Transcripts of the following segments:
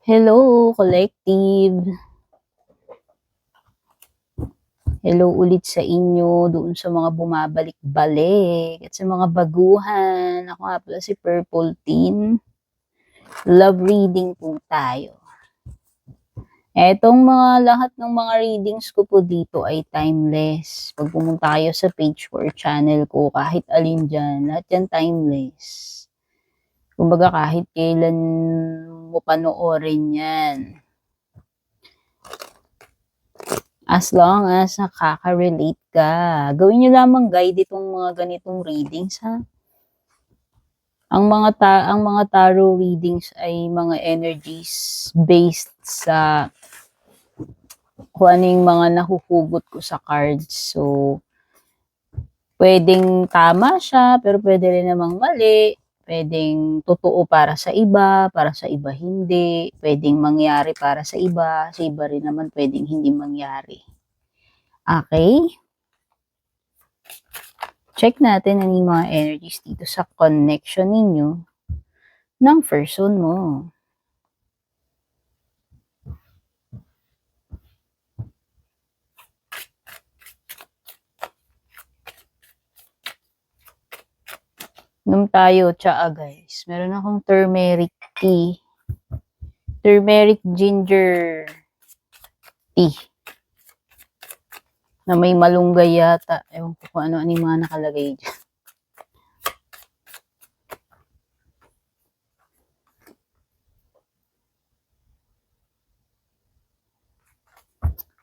Hello, collective. Hello ulit sa inyo doon sa mga bumabalik-balik at sa mga baguhan. Ako nga pala si Purple Teen. Love reading po tayo. Etong mga lahat ng mga readings ko po dito ay timeless. Pag pumunta kayo sa page ko or channel ko, kahit alin dyan, lahat yan timeless. Kumbaga kahit kailan mo panoorin yan. As long as nakaka-relate ka. Gawin nyo lamang guide itong mga ganitong readings, ha? Ang mga tarot readings ay mga energies based sa kung ano yung mga nahuhugot ko sa cards. So, pwedeng tama siya, pero pwede rin namang mali. Pwedeng totoo para sa iba hindi. Pwedeng mangyari para sa iba rin naman pwedeng hindi mangyari. Okay? Check natin ang mga energies dito sa connection ninyo ng person mo. Nung tayo, tsaa guys, meron akong turmeric tea. Turmeric ginger tea. Na may malunggay yata. Ewan ko kung ano yung mga nakalagay dyan.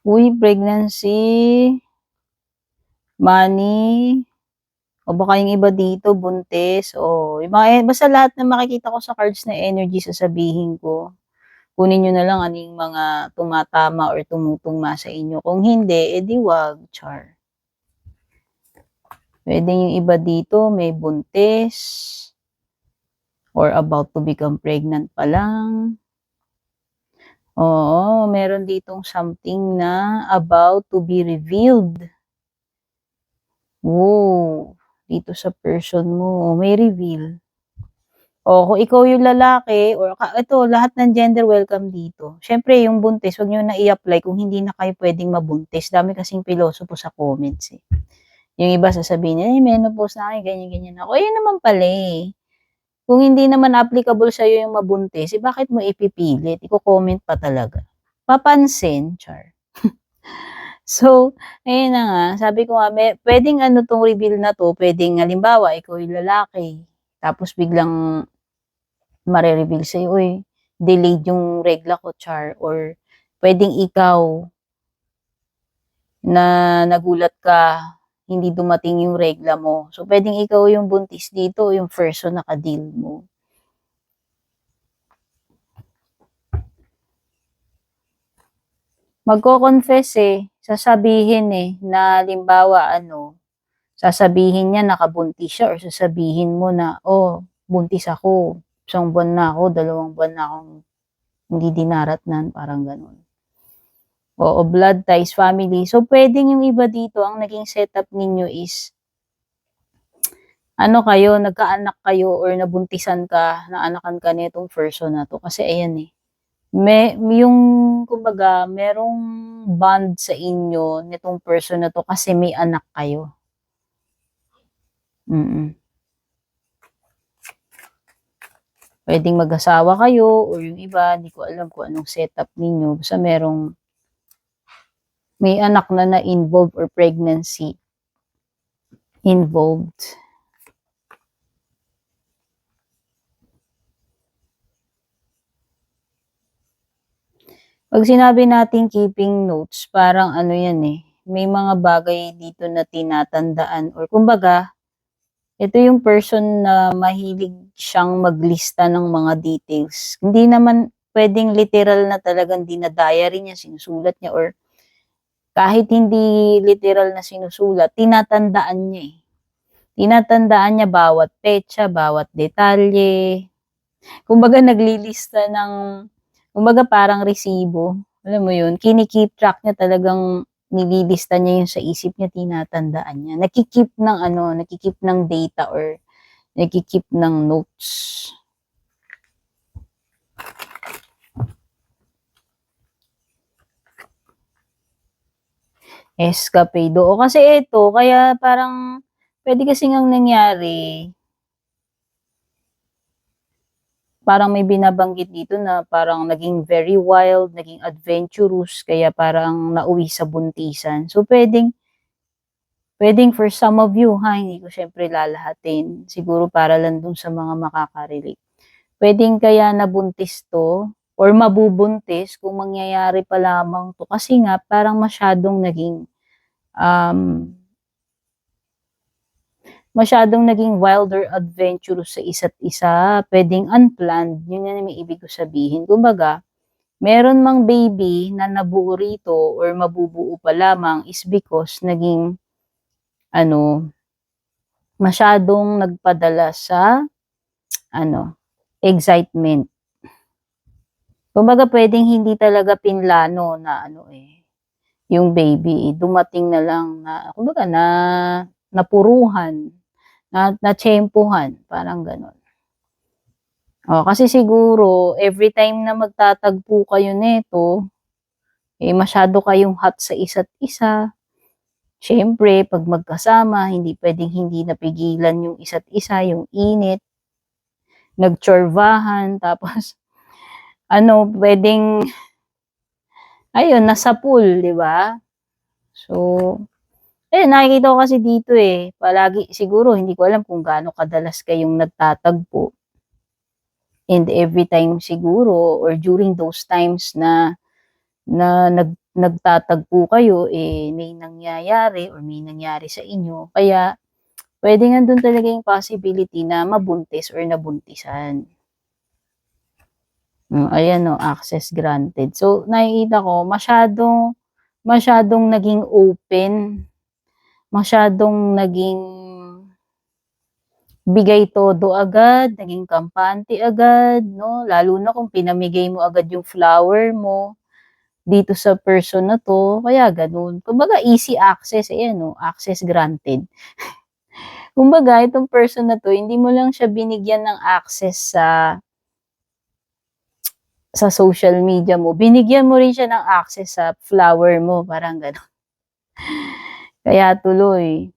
Uy, pregnancy, money, o baka yung iba dito, buntis, o yung mga, basta lahat na makikita ko sa cards na energy sasabihin ko. Kunin nyo na lang aning mga tumatama or tumutugma sa inyo. Kung hindi, edi wag, char. Pwede yung iba dito, may buntis, or about to become pregnant pa lang. Oo, meron ditong something na about to be revealed. Wow, dito sa person mo, may reveal. O, kung ikaw yung lalaki, or ito, lahat ng gender welcome dito. Siyempre, yung buntis, huwag nyo na i-apply kung hindi na kayo pwedeng mabuntis. Dami kasing pilosopo sa comments eh. Yung iba sasabihin niya, menopause na kayo, ganyan-ganyan ako. Ayun naman pala eh. Kung hindi naman applicable sa'yo yung mabuntis, eh bakit mo ipipilit? Iko-comment pa talaga. Papansin, char. So, ayun na nga, sabi ko nga, pwedeng ano tong reveal na to, pwedeng halimbawa, ikaw yung lalaki, tapos biglang mare-reveal sa'yo, uy, delayed yung regla ko, char, or pwedeng ikaw na nagulat ka, hindi dumating yung regla mo. So, pwedeng ikaw yung buntis dito, yung person na ka-deal mo. Magko-confess eh, sasabihin eh, na limbawa sasabihin niya nakabuntis siya or sasabihin mo na, oh, buntis ako, 1 buwan na ako, 2 buwan na akong hindi dinaratnan, parang ganun. Oo, blood ties, family. So, pwedeng yung iba dito, ang naging setup ninyo is, kayo, nagkaanak kayo or nabuntisan ka, naanakan ka nitong person na to. Kasi ayan eh, yung kumbaga merong bond sa inyo nitong person na to kasi may anak kayo. Pwedeng mag-asawa kayo or yung iba, hindi ko alam kung anong setup ninyo. Basta may anak na na-involved or pregnancy involved. Pag sinabi natin keeping notes, parang yan eh, may mga bagay dito na tinatandaan or kumbaga, ito yung person na mahilig siyang maglista ng mga details. Hindi naman pwedeng literal na talagang dinadiary niya, sinusulat niya or kahit hindi literal na sinusulat, tinatandaan niya eh. Tinatandaan niya bawat petsa, bawat detalye. Kumbaga naglilista kumbaga parang resibo. Alam mo yun, kinikip track niya talagang nililista niya yun sa isip niya, tinatandaan niya. Nakikip ng data or nakikip ng notes. Escapade, oo. Kasi ito, kaya parang puwede kasi ngang nangyari, parang may binabanggit dito na parang naging very wild, naging adventurous, kaya parang nauwi sa buntisan. So, puwedeng for some of you ha, hindi ko siyempre lalahatin, siguro para lang dun sa mga makaka-relate. Puwedeng kaya nabuntis 'to or mabubuntis kung mangyayari pa lamang 'to kasi nga parang um, masyadong naging wild or adventurous sa isa't isa, puwedeng unplanned, yun ang may ibig ko sabihin. Kumbaga, meron mang baby na nabuo rito or mabubuo pa lamang is because naging ano, masyadong nagpadala sa ano, excitement. Kumbaga puwedeng hindi talaga pinlano na ano, yung baby, dumating na lang na kumbaga napuruhan, natiyempuhan, parang gano'n. Oh, kasi siguro everytime na magtatagpo kayo nito, masyado kayong hot sa isa't isa. Siyempre 'pag magkasama hindi puwedeng hindi napigilan yung isa't isa, yung init, nagtsorbahan tapos ano puwedeng ayun nasa pool, 'di ba? So, nakikita ko kasi dito, palagi siguro hindi ko alam kung gaano kadalas kayong nagtatagpo and every time siguro or during those times na nagtatagpo kayo, may nangyayari or may nangyari sa inyo kaya puwedeng andun talaga yung possibility na mabuntis or nabuntisan. Ayan access granted. So, nakikita ko masyadong naging open, masyadong naging bigay todo agad, naging kampante agad 'no, lalo na kung pinamigay mo agad yung flower mo dito sa person na 'to, kaya gano'n. Kumbaga easy access, ayan access granted. Kumbaga itong person na 'to hindi mo lang siya binigyan ng access sa social media mo, binigyan mo rin siya ng access sa flower mo, parang gano'n. Kaya tuloy,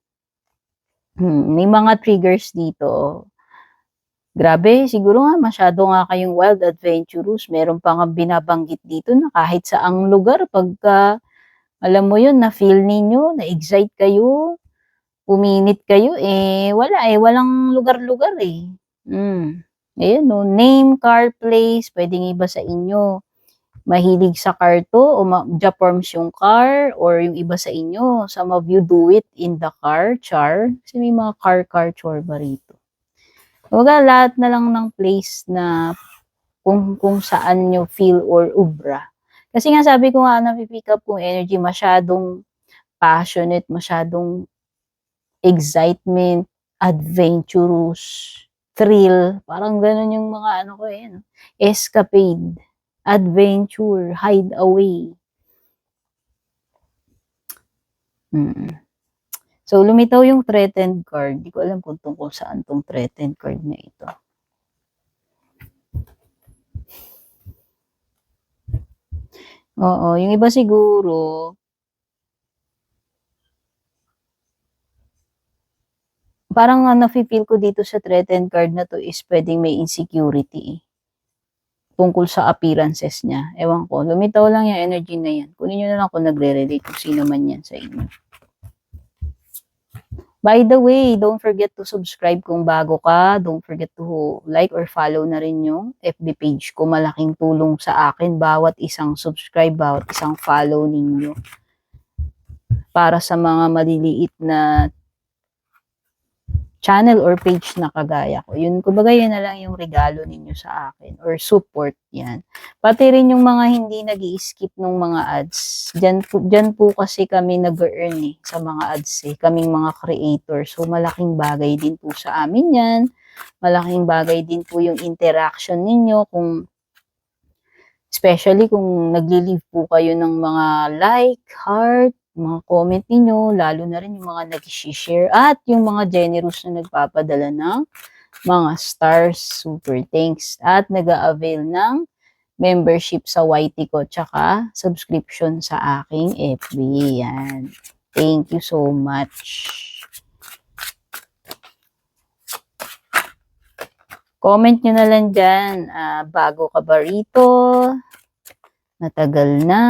may mga triggers dito. Grabe, siguro nga masyado nga kayong wild, adventurous, meron pa ngang binabanggit dito na kahit saang lugar pagka alam mo yun, na-feel ninyo, na-excite kayo, uminit kayo, walang lugar-lugar, eh. Ayan 'no, name, car, place, puwedeng iba sa inyo. Mahilig sa car 'to o ja-forms yung car or yung iba sa inyo, some of you do it in the car, char. Kasi may mga car chore ba rito. Kumbaga lahat na lang ng place na kung saan niyo feel or ubra. Kasi nga sabi ko nga napi-pick up kong energy masyadong passionate, masyadong excitement, adventurous, thrill, parang gano'n yung mga ano ko, ano, escapade, adventure, hideaway. So, lumitaw yung threatened card, di ko alam kung tungkol saan 'tong threatened card na ito. Oo, yung iba siguro parang ang nafi-feel ko dito sa threatened card na 'to is puwedeng may insecurity, tungkol sa appearances niya. Ewan ko, lumitaw lang yung energy na yan. Kunin niyo na lang kung nagre-relate kung sino man yan sa inyo. By the way, don't forget to subscribe kung bago ka. Don't forget to like or follow na rin yung FB page ko. Malaking tulong sa akin bawat isang subscribe, bawat isang follow ninyo. Para sa mga maliliit na channel or page na kagaya ko. Yun, kumbaga yan na lang yung regalo ninyo sa akin or support yan. Pati rin yung mga hindi nag-i-skip ng mga ads. Dyan po kasi kami nag-earn sa mga ads kaming mga creator. So malaking bagay din po sa amin yan. Malaking bagay din po yung interaction ninyo especially kung nagli-leave po kayo ng mga like, heart, mga comment ninyo, lalo na rin yung mga nag-share at yung mga generous na nagpapadala ng mga stars, super thanks, at nag-a-avail ng membership sa YT ko, tsaka subscription sa aking FB. Yan. Thank you so much. Comment nyo na lang dyan, bago ka ba rito? Matagal na?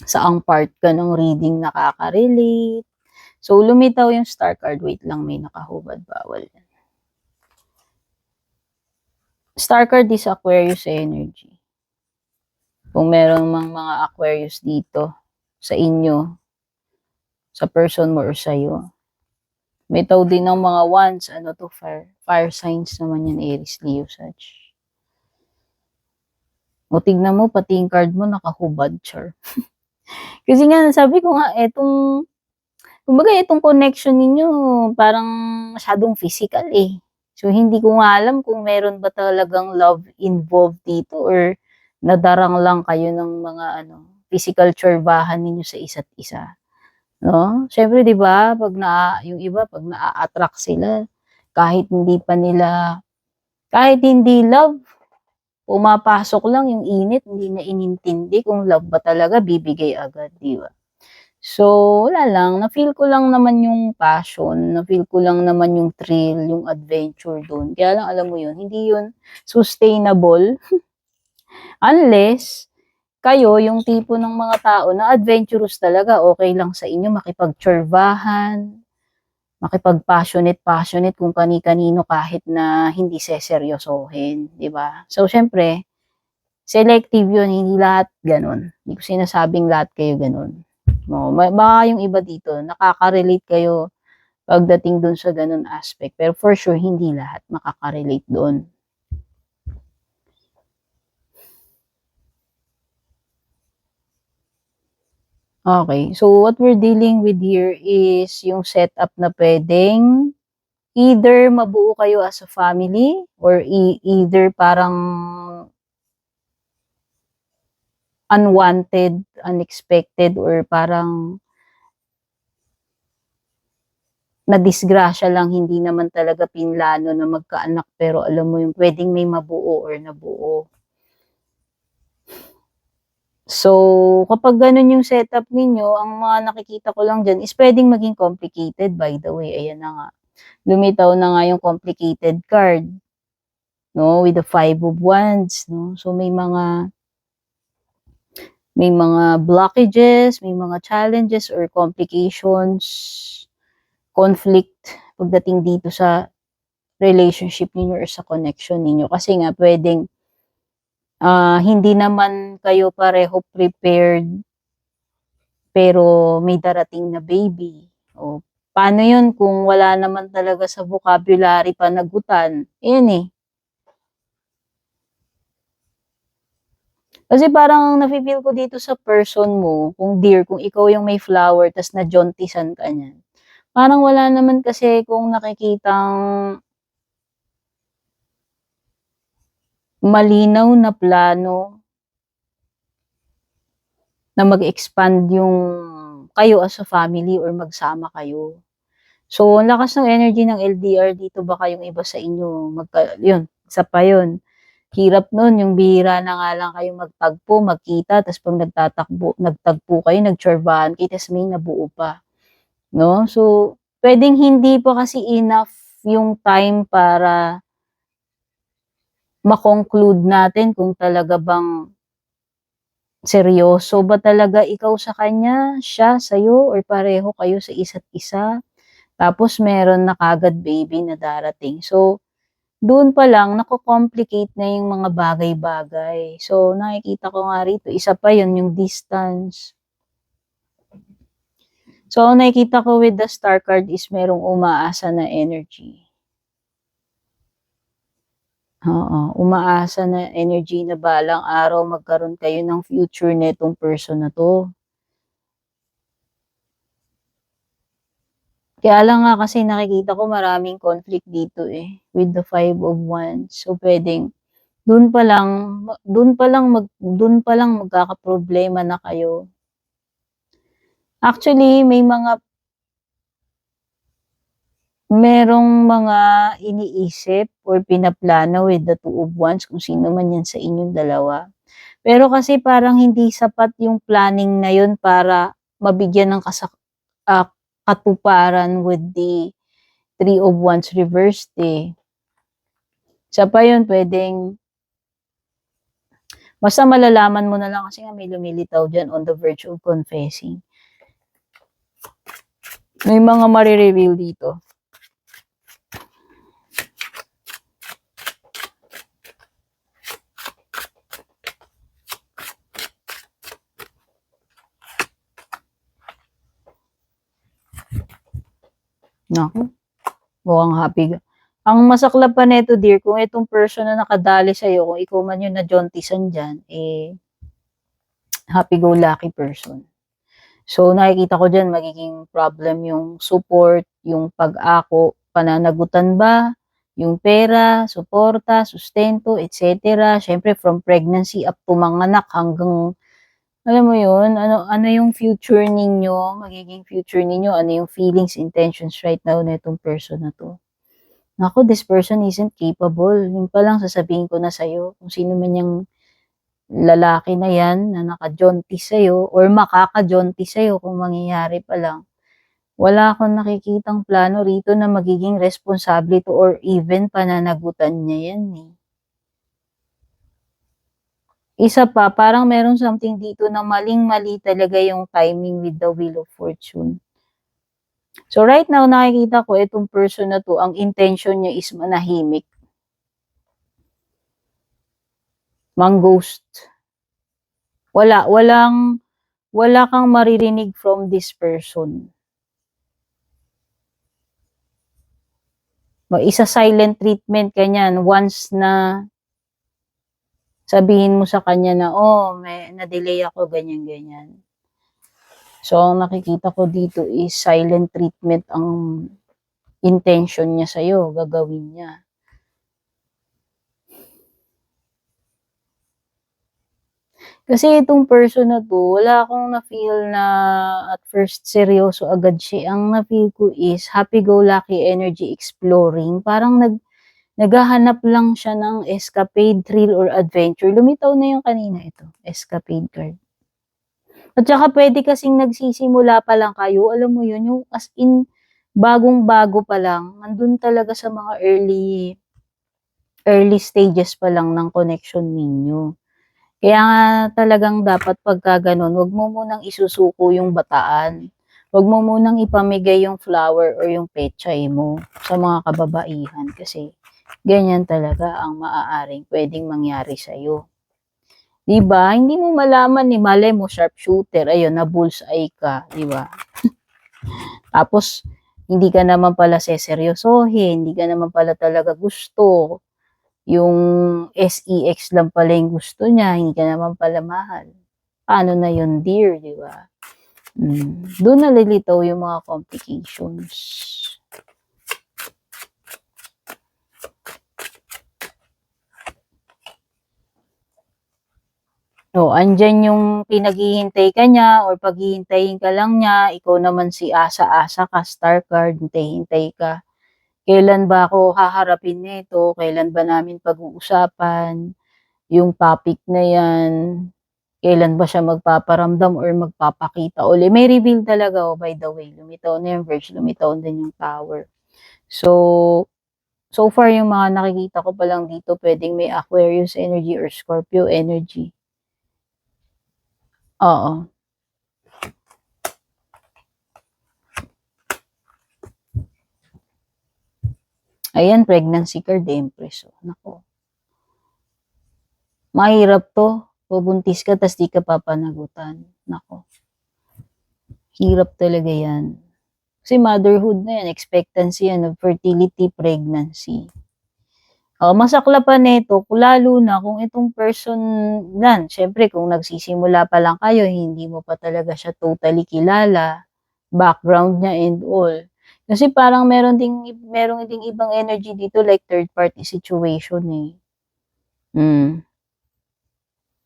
Saang part ka ng reading nakaka-relate? So, lumitaw yung star card. Wait lang, may nakahubad. Bawal yan. Star card is Aquarius energy. Kung meron mang mga Aquarius dito sa inyo, sa person mo or sa'yo. May tao din ng mga wands. Ano to? Fire signs naman yan. Aries, Leo, Sag. O tignan mo, pati yung card mo nakahubad, char. Kasi nga, sabi ko nga, kumbaga itong connection ninyo, parang masyadong physical eh. So, hindi ko nga alam kung meron ba talagang love involved dito or nadarang lang kayo ng mga physical tsorbahan ninyo sa isa't isa. No? Siyempre, di ba, yung iba, pag na-attract sila, kahit hindi love, pumapasok lang yung init, hindi na inintindi kung love ba talaga, bibigay agad, di ba? So, wala lang, na-feel ko lang naman yung passion, na-feel ko lang naman yung thrill, yung adventure doon. Kaya lang, alam mo yun, hindi yun sustainable unless kayo, yung tipo ng mga tao na adventurous talaga, okay lang sa inyo makipagtsorbahan, makipag-passionate kung kani-kanino kahit na hindi seseryosohin, di ba? So, syempre, selective yun, hindi lahat ganun. Hindi ko sinasabing lahat kayo ganun. Baka yung iba dito, nakaka-relate kayo pagdating dun sa ganun aspect. Pero for sure, hindi lahat makaka-relate doon. Okay, so what we're dealing with here is yung setup na pwedeng either mabuo kayo as a family or either parang unwanted, unexpected, or parang na-disgrasya lang, hindi naman talaga pinlano na magkaanak, pero alam mo yung pwedeng may mabuo or nabuo. So, kapag ganun yung setup ninyo, ang mga nakikita ko lang dyan is pwedeng maging complicated, by the way. Ayan na nga. Lumitaw na nga yung complicated card. No? With the 5 of Wands. No? So, may mga blockages, may mga challenges or complications, conflict pagdating dito sa relationship ninyo or sa connection ninyo. Kasi nga, pwedeng hindi naman kayo pareho prepared pero may darating na baby. O, paano yun kung wala naman talaga sa vocabulary panagutan? Yun eh. Kasi parang nafe-feel ko dito sa person mo, kung ikaw yung may flower, tas na-jauntisan ka niyan. Parang wala naman kasi kung nakikitang malinaw na plano na mag-expand yung kayo as a family or magsama kayo. So, ang lakas ng energy ng LDR dito, baka yung iba sa inyo, yun, isa pa yun. Hirap nun, yung bihira na nga lang kayo magtagpo, magkita, tapos pag nagtagpo kayo, nagtsorbahan kayo, tapos may nabuo pa. No? So, pwedeng hindi pa kasi enough yung time para ma-conclude natin kung talaga bang seryoso ba talaga ikaw sa kanya, siya sa'yo, or pareho kayo sa isa't isa. Tapos meron na kagad baby na darating. So, doon pa lang, nako-complicate na yung mga bagay-bagay. So, nakikita ko nga rito, isa pa yun, yung distance. So, nakikita ko with the star card is merong umaasa na energy. Oo, umaasa na energy na balang araw magkaroon kayo ng future netong person na to. Kaya lang nga kasi nakikita ko maraming conflict dito eh, with the 5 of Wands. So, pwedeng doon pa lang magkakaproblema na kayo. Actually, may mga merong mga iniisip or pinaplano with the two of wands kung sino man yan sa inyong dalawa. Pero kasi parang hindi sapat yung planning na yun para mabigyan ng katuparan with the Three of Wands reversed eh. Isa pa yun, pwedeng basta malalaman mo na lang kasi nga may lumilitaw dyan on the verge of confessing. May mga marireveal dito. Naku, mukhang happy. Ang masaklap pa neto dear, kung itong person na nakadali sa'yo, kung ikaw man yung na-jauntisan dyan, eh, happy-go-lucky person. So, nakikita ko dyan, magiging problem yung support, yung pag-ako, pananagutan ba, yung pera, suporta, sustento, etc. Siyempre, from pregnancy up to manganak hanggang, alam mo yun, ano yung future ninyo, magiging future ninyo, ano yung feelings, intentions right now na itong person na to. Naku, this person isn't capable. Yung pa lang sasabihin ko na sa'yo, kung sino man yung lalaki na yan na naka-jaunty sa'yo or makaka-jaunty sa'yo kung mangyayari pa lang. Wala akong nakikitang plano rito na magiging responsable to or even pananagutan niya yan eh. Isa pa, parang meron something dito na maling-mali talaga yung timing with the Wheel of Fortune. So right now, nakikita ko itong person na to, ang intention niya is manahimik. Mang-ghost. Wala kang maririnig from this person. Isa silent treatment kanyan once na sabihin mo sa kanya na, oh, may na-delay ako, ganyan-ganyan. So, ang nakikita ko dito is silent treatment ang intention niya sa'yo, gagawin niya. Kasi itong person na to, wala akong na-feel na at first seryoso agad siya. Ang na-feel ko is happy-go-lucky energy exploring. Parang naghahanap lang siya ng escapade, thrill, or adventure. Lumitaw na yung kanina ito, escapade card. At saka pwede kasing nagsisimula pa lang kayo, alam mo yun, yung as in, bagong-bago pa lang, nandun talaga sa mga early stages pa lang ng connection ninyo. Kaya nga talagang dapat pagka ganun, wag mo munang isusuko yung bataan. Wag mo munang ipamigay yung flower or yung pechay mo sa mga kababaihan kasi ganyan talaga ang maaaring pwedeng mangyari sa'yo. Diba? Hindi mo malaman ni malay mo sharpshooter, ayun, na bullseye ka, diba? Tapos, hindi ka naman pala seseryosohin, hindi ka naman pala talaga gusto. Yung sex lang pala yung gusto niya, hindi ka naman pala mahal. Paano na yun, dear, diba? Doon nalilitaw yung mga complications. Andyan yung pinaghihintay ka niya or paghihintayin ka lang niya, ikaw naman si asa-asa ka, star card, hintay-hintay ka. Kailan ba ako haharapin nito? Kailan ba namin pag-uusapan yung topic na yan? Kailan ba siya magpaparamdam or magpapakita uli? May reveal talaga, by the way. Lumitaw na yung Verge, lumitaw din yung Tower. So far yung mga nakikita ko pa lang dito, pwedeng may Aquarius energy or Scorpio energy. Oo. Ayan, pregnancy card, Empress. Nako. Mahirap to. Bubuntis ka, tas di ka papanagutan. Nako. Hirap talaga yan. Kasi motherhood na yan, expectancy yan, of fertility, pregnancy. Masakla pa nito, lalo na kung itong person yan, syempre kung nagsisimula pa lang kayo, hindi mo pa talaga siya totally kilala, background niya and all. Kasi parang merong ding ibang energy dito like third party situation eh.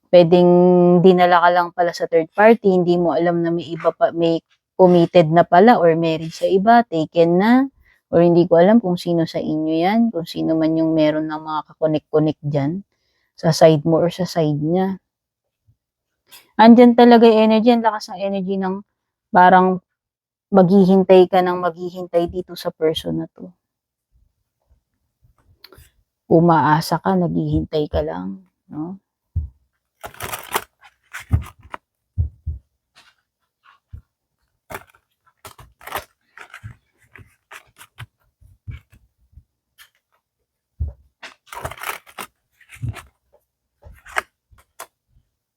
Pwedeng dinala ka lang pala sa third party, hindi mo alam na may iba pa, may committed na pala or married sa iba, taken na, or hindi ko alam kung sino sa inyo yan, kung sino man yung meron ng mga kakonek-konek dyan, sa side mo or sa side niya. Andyan talaga yung energy, ang lakas ng energy ng parang maghihintay ka ng maghihintay dito sa person na 'to. Umaasa ka, naghihintay ka lang, 'no?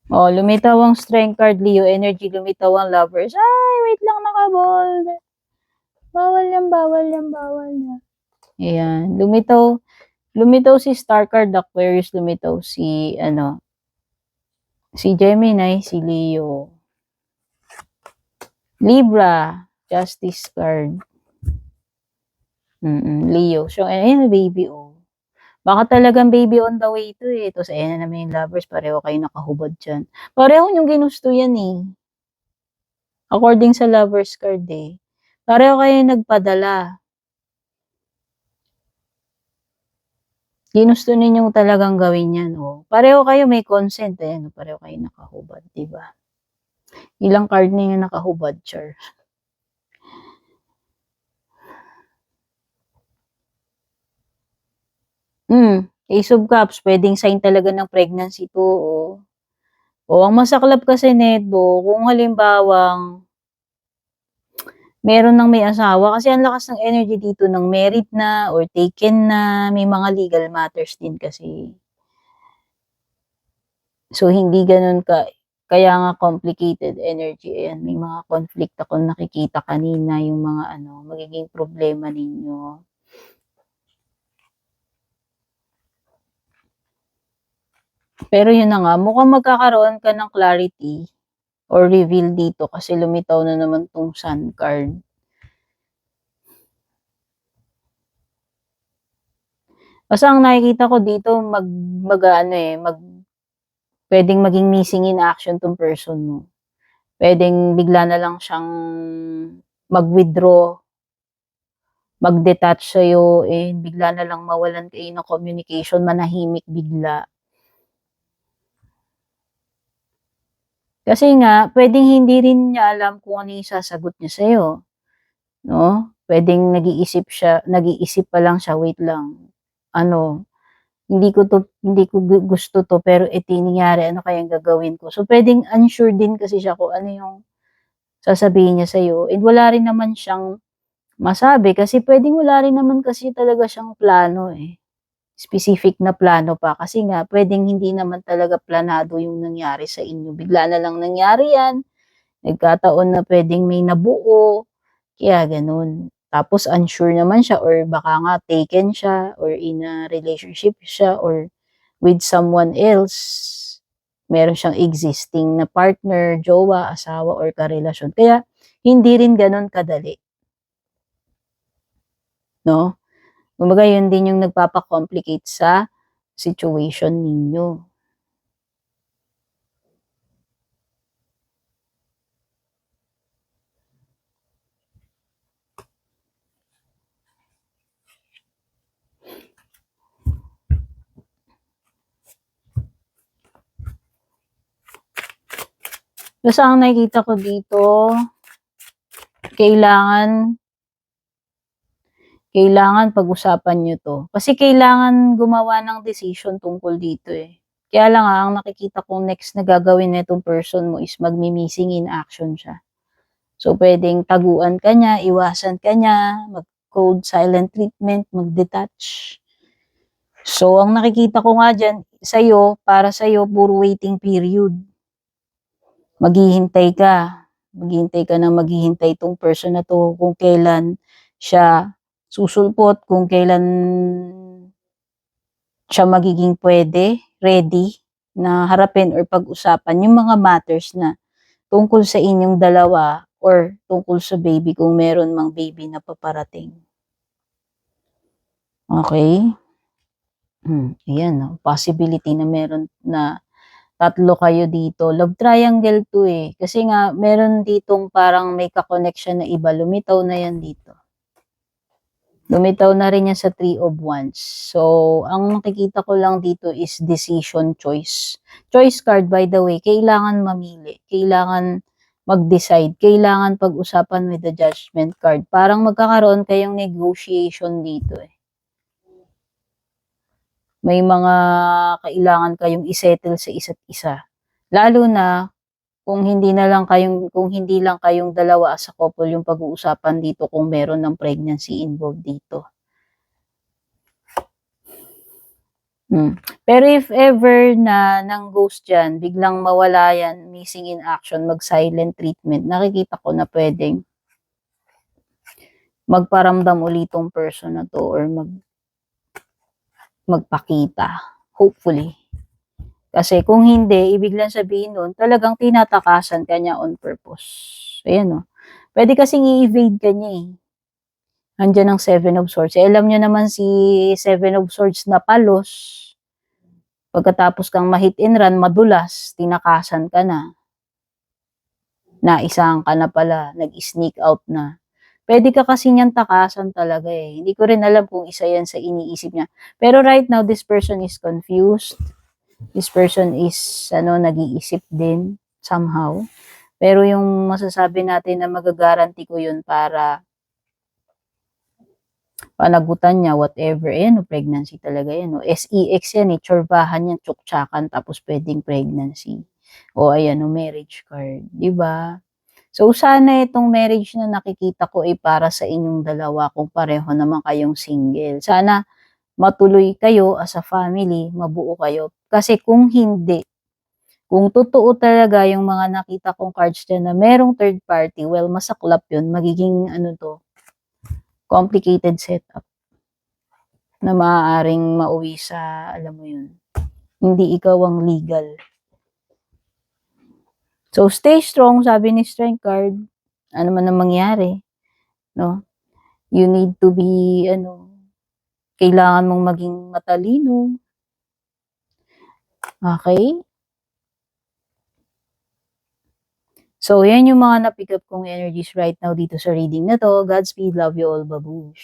Oh, lumitaw ang strength card, Leo energy, lumitaw ang lovers. Ay, wait lang, naka-bold. Bawal yan, bawal yan, bawal yan. Ayan, lumitaw si Star card, Aquarius, lumitaw si, si Gemini, si Leo. Libra, Justice card. Leo. So, ayan, baby, oh. Baka talagang baby on the way to eh. Tapos, ayan na naman yung lovers, pareho kayo nakahubad dyan. Pareho yung ginusto yan eh. According sa lovers card eh. Pareho kayo nagpadala. Ginusto ninyong talagang gawin yan, oh. Pareho kayo may consent, eh. Pareho kayo nakahubad, diba? Ilang card na yung nakahubad, char. Ace of Cups, pwedeng sign talaga ng pregnancy to, oh. O, ang masaklap kasi neto, kung halimbawang meron ng may asawa, kasi ang lakas ng energy dito ng married na or taken na, may mga legal matters din kasi. So, hindi ganun kaya nga complicated energy. Ayan, may mga conflict akong nakikita kanina, yung mga magiging problema ninyo. Pero yun na nga, mukhang magkakaroon ka ng clarity or reveal dito kasi lumitaw na naman tong Sun card. Basta ang nakikita ko dito, pwedeng maging missing in action tong person mo. Pwedeng bigla na lang siyang mag-withdraw, mag-detach sa'yo, and bigla na lang mawalan kayo ng communication, manahimik bigla. Kasi nga, pwedeng hindi rin niya alam kung ano yung sasagot niya sa'yo. No? Pwedeng nag-iisip pa lang siya, wait lang. Hindi ko gusto to, pero ito yung nangyari, ano kayang gagawin ko? So, pwedeng unsure din kasi siya kung ano yung sasabihin niya sa'yo. And wala rin naman siyang masabi kasi pwedeng wala rin naman kasi talaga siyang plano eh. Specific na plano pa. Kasi nga, pwedeng hindi naman talaga planado yung nangyari sa inyo. Bigla na lang nangyari yan. Nagkataon na pwedeng may nabuo. Kaya ganun. Tapos unsure naman siya or baka nga taken siya or in a relationship siya or with someone else. Meron siyang existing na partner, jowa, asawa or karelasyon. Kaya hindi rin ganun kadali. No? Kumbaga yun din yung nagpapa-complicate sa situation ninyo. Basta ang nakikita ko dito, kailangan pag-usapan nyo to. Kasi kailangan gumawa ng decision tungkol dito eh. Kaya lang ang nakikita kong next na gagawin na itong person mo is magmi-missing in action siya. So, pwedeng taguan ka niya, iwasan ka niya, mag-code silent treatment, mag-detach. So, ang nakikita ko nga dyan, para sa'yo, puro waiting period. Maghihintay ka na maghihintay itong person na to kung kailan siya susulpot, kung kailan siya magiging ready na harapin or pag-usapan yung mga matters na tungkol sa inyong dalawa or tungkol sa baby kung meron mang baby na paparating. Okay? Ayan, no? Possibility na meron na tatlo kayo dito. Love triangle to eh. Kasi nga, meron ditong parang may ka-connection na iba. Lumitaw na yan dito. Lumitaw na rin yan sa 3 of Wands. So, ang nakikita ko lang dito is decision choice. Choice card, by the way, kailangan mamili. Kailangan mag-decide. Kailangan pag-usapan with the judgment card. Parang magkakaroon kayong negotiation dito eh. May mga kailangan kayong isettle sa isa't isa. Lalo na kung hindi lang kayong dalawa as a couple yung pag-uusapan dito kung meron ng pregnancy involved dito. Pero if ever na nang ghost dyan, biglang mawala yan, missing in action, mag-silent treatment, nakikita ko na pwedeng magparamdam ulit tong person na to or magpakita. Hopefully. Kasi kung hindi, ibig lang sabihin nun, talagang tinatakasan ka niya on purpose. Ayan o. Pwede kasing i-evade ka niya eh. Andiyan ang 7 of Swords. Alam nyo naman si 7 of Swords na palos. Pagkatapos kang ma-hit and run, madulas, tinakasan ka na. Naisahan ka na pala, nag-sneak out na. Pwede ka kasi niyan takasan talaga eh. Hindi ko rin alam kung isa yan sa iniisip niya. Pero right now, this person is confused. This person is, nag-iisip din, somehow. Pero yung masasabi natin na magagaranti ko yun para panagutan niya, whatever, ayan, pregnancy talaga yan. SEX yan eh, tsorbahan yan, tsuktsakan, tapos pwedeng pregnancy. O ayan, marriage card, di ba? So, sana itong marriage na nakikita ko ay para sa inyong dalawa kung pareho naman kayong single. Sana matuloy kayo as a family, mabuo kayo. Kasi kung hindi, kung totoo talaga yung mga nakita kong cards dyan na merong third party, well, masaklap yun. Magiging, complicated setup na maaaring mauwi sa, alam mo yun, hindi ikaw ang legal. So, stay strong, sabi ni Strength card. Ano man ang mangyari, no? You need to be, kailangan mong maging matalino. Okay? So, yan yung mga na-pick up kong energies right now dito sa reading na to. Godspeed, love you all, babush.